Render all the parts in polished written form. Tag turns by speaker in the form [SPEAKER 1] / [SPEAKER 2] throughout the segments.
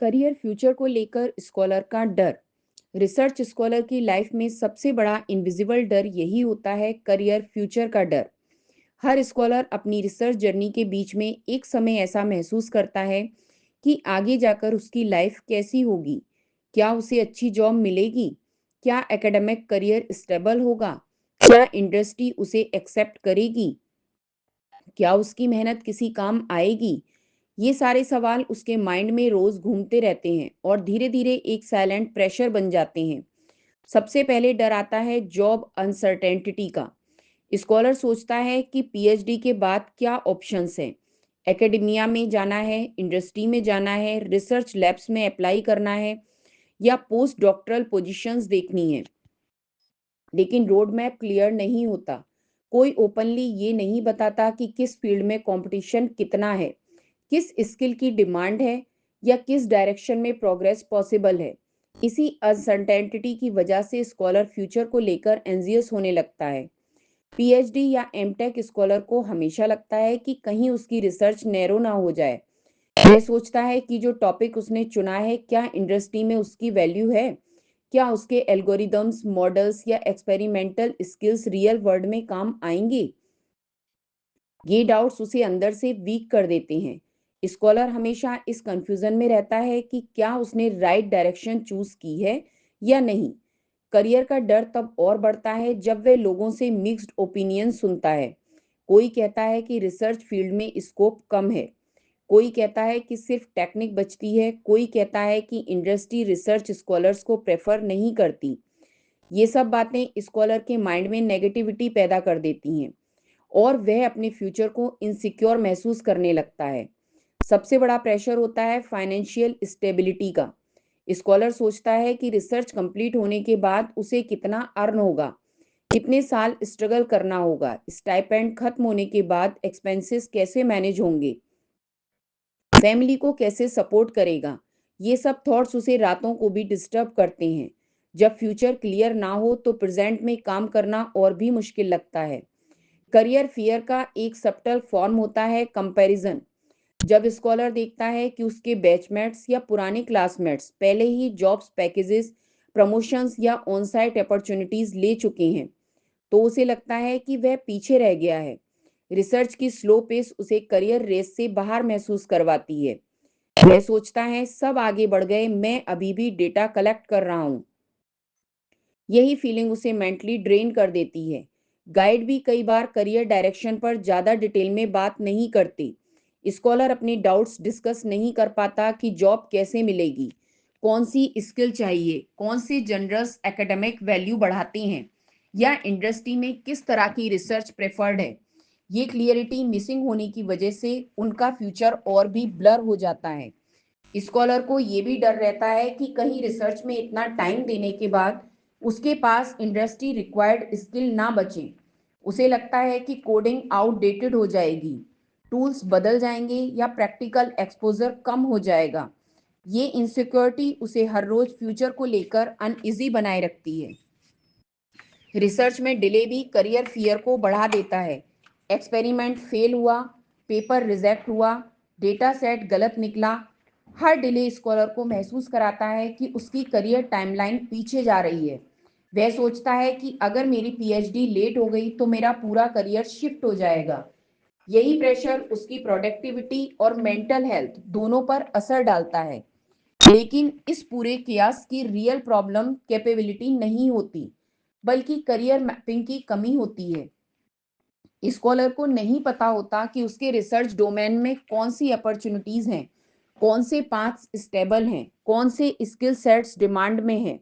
[SPEAKER 1] Career future को लेकर scholar का डर। रिसर्च स्कॉलर की लाइफ में सबसे बड़ा इनविजिबल डर यही होता है, करियर फ्यूचर का डर। हर स्कॉलर अपनी रिसर्च जर्नी के बीच में एक समय ऐसा महसूस करता है कि आगे जाकर उसकी लाइफ कैसी होगी। क्या उसे अच्छी जॉब मिलेगी? क्या एकेडमिक करियर स्टेबल होगा? क्या इंडस्ट्री उसे एक्सेप्ट करेगी? क्या उसकी मेहनत किसी काम आएगी? ये सारे सवाल उसके माइंड में रोज घूमते रहते हैं और धीरे धीरे एक साइलेंट प्रेशर बन जाते हैं। सबसे पहले डर आता है जॉब अनसर्टेनिटी का। स्कॉलर सोचता है कि पीएचडी के बाद क्या ऑप्शंस हैं। एकेडमिया में जाना है, इंडस्ट्री में जाना है, रिसर्च लैब्स में अप्लाई करना है या पोस्ट डॉक्टरल पोजीशंस देखनी है। लेकिन रोड मैप क्लियर नहीं होता। कोई ओपनली ये नहीं बताता कि किस फील्ड में कंपटीशन कितना है, किस स्किल की डिमांड है या किस डायरेक्शन में प्रोग्रेस पॉसिबल है। इसी अनसर्टेनिटी की वजह से स्कॉलर फ्यूचर को लेकर एंजियस होने लगता है। पीएचडी या एमटेक स्कॉलर को हमेशा लगता है कि कहीं उसकी रिसर्च नैरो ना हो जाए। वह सोचता है कि जो टॉपिक उसने चुना है, क्या इंडस्ट्री में उसकी वैल्यू है? क्या उसके एल्गोरिदम्स, मॉडल्स या एक्सपेरिमेंटल स्किल्स रियल वर्ल्ड में काम आएंगे? ये डाउट्स उसे अंदर से वीक कर देते हैं। स्कॉलर हमेशा इस कंफ्यूजन में रहता है कि क्या उसने राइट डायरेक्शन चूज की है या नहीं। करियर का डर तब और बढ़ता है जब वे लोगों से मिक्स्ड ओपिनियन सुनता है। कोई कहता है कि रिसर्च फील्ड में स्कोप कम है, कोई कहता है कि सिर्फ टेक्निक बचती है, कोई कहता है कि इंडस्ट्री रिसर्च स्कॉलर्स को प्रेफर नहीं करती। ये सब बातें स्कॉलर के माइंड में नेगेटिविटी पैदा कर देती हैं और वह अपने फ्यूचर को इनसिक्योर महसूस करने लगता है। सबसे बड़ा प्रेशर होता है फाइनेंशियल स्टेबिलिटी का। स्कॉलर सोचता है कि रिसर्च कंप्लीट होने के बाद उसे कितना अर्न होगा, कितने साल स्ट्रगल करना होगा, स्टाइपेंड खत्म होने के बाद एक्सपेंसेस कैसे मैनेज होंगे, फैमिली को कैसे सपोर्ट करेगा। ये सब थॉट्स उसे रातों को भी डिस्टर्ब करते हैं। जब फ्यूचर क्लियर ना हो तो प्रेजेंट में काम करना और भी मुश्किल लगता है। करियर फियर का एक सबटल फॉर्म होता है कंपैरिजन। जब स्कॉलर देखता है कि उसके बैचमेट्स या पुराने क्लासमेट्स पहले ही जॉब्स, पैकेजेस, प्रमोशंस या ऑन साइट अपॉर्चुनिटीज ले चुके हैं, तो उसे लगता है कि वह पीछे रह गया है। रिसर्च की स्लो पेस उसे करियर रेस से बाहर महसूस करवाती है। वह सोचता है सब आगे बढ़ गए, मैं अभी भी डेटा कलेक्ट कर रहा हूँ। यही फीलिंग उसे मेंटली ड्रेन कर देती है। गाइड भी कई बार करियर डायरेक्शन पर ज़्यादा डिटेल में बात नहीं करते। स्कॉलर अपने डाउट्स डिस्कस नहीं कर पाता कि जॉब कैसे मिलेगी, कौन सी स्किल चाहिए, कौन से जनरल्स एकेडमिक वैल्यू बढ़ाते हैं या इंडस्ट्री में किस तरह की रिसर्च प्रेफर्ड है। ये क्लियरिटी मिसिंग होने की वजह से उनका फ्यूचर और भी ब्लर हो जाता है। स्कॉलर को ये भी डर रहता है कि कहीं रिसर्च में इतना टाइम देने के बाद उसके पास इंडस्ट्री रिक्वायर्ड स्किल ना बचे। उसे लगता है कि कोडिंग आउटडेटेड हो जाएगी, टूल्स बदल जाएंगे या प्रैक्टिकल एक्सपोजर कम हो जाएगा। ये इनसिक्योरिटी उसे हर रोज फ्यूचर को लेकर अनइजी बनाए रखती है। रिसर्च में डिले भी करियर फियर को बढ़ा देता है। एक्सपेरिमेंट फेल हुआ, पेपर रिजेक्ट हुआ, डेटा सेट गलत निकला। हर डिले स्कॉलर को महसूस कराता है कि उसकी करियर टाइमलाइन पीछे जा रही है। वह सोचता है कि अगर मेरी पीएचडी लेट हो गई तो मेरा पूरा करियर शिफ्ट हो जाएगा। यही प्रेशर उसकी प्रोडक्टिविटी और मेंटल हेल्थ दोनों पर असर डालता है। लेकिन इस पूरे कियास की रियल प्रॉब्लम कैपेबिलिटी नहीं होती, बल्कि करियर मैपिंग की कमी होती है। स्कॉलर को नहीं पता होता कि उसके रिसर्च डोमेन में कौन सी अपॉर्चुनिटीज हैं, कौन से पाथ्स स्टेबल हैं, कौन से स्किल सेट्स डिमांड में हैं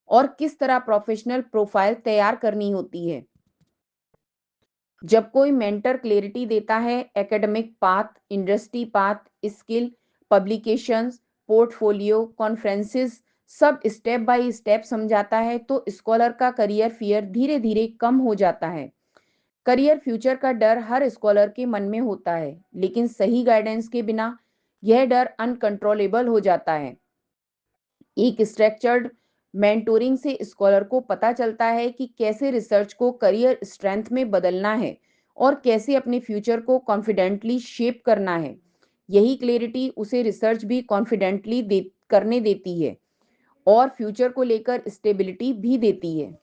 [SPEAKER 1] और किस तरह प्रोफेशनल प्रोफाइल तैयार करनी होती है। जब कोई मेंटर क्लैरिटी देता है, academic path, industry path, skill, publications, portfolio, conferences सब स्टेप बाय स्टेप समझाता है, तो स्कॉलर का करियर फियर धीरे धीरे कम हो जाता है। करियर फ्यूचर का डर हर स्कॉलर के मन में होता है, लेकिन सही गाइडेंस के बिना यह डर अनकंट्रोलेबल हो जाता है। एक स्ट्रक्चर्ड मेंटोरिंग से स्कॉलर को पता चलता है कि कैसे रिसर्च को करियर स्ट्रेंथ में बदलना है और कैसे अपने फ्यूचर को कॉन्फिडेंटली शेप करना है। यही क्लैरिटी उसे रिसर्च भी कॉन्फिडेंटली दे करने देती है और फ्यूचर को लेकर स्टेबिलिटी भी देती है।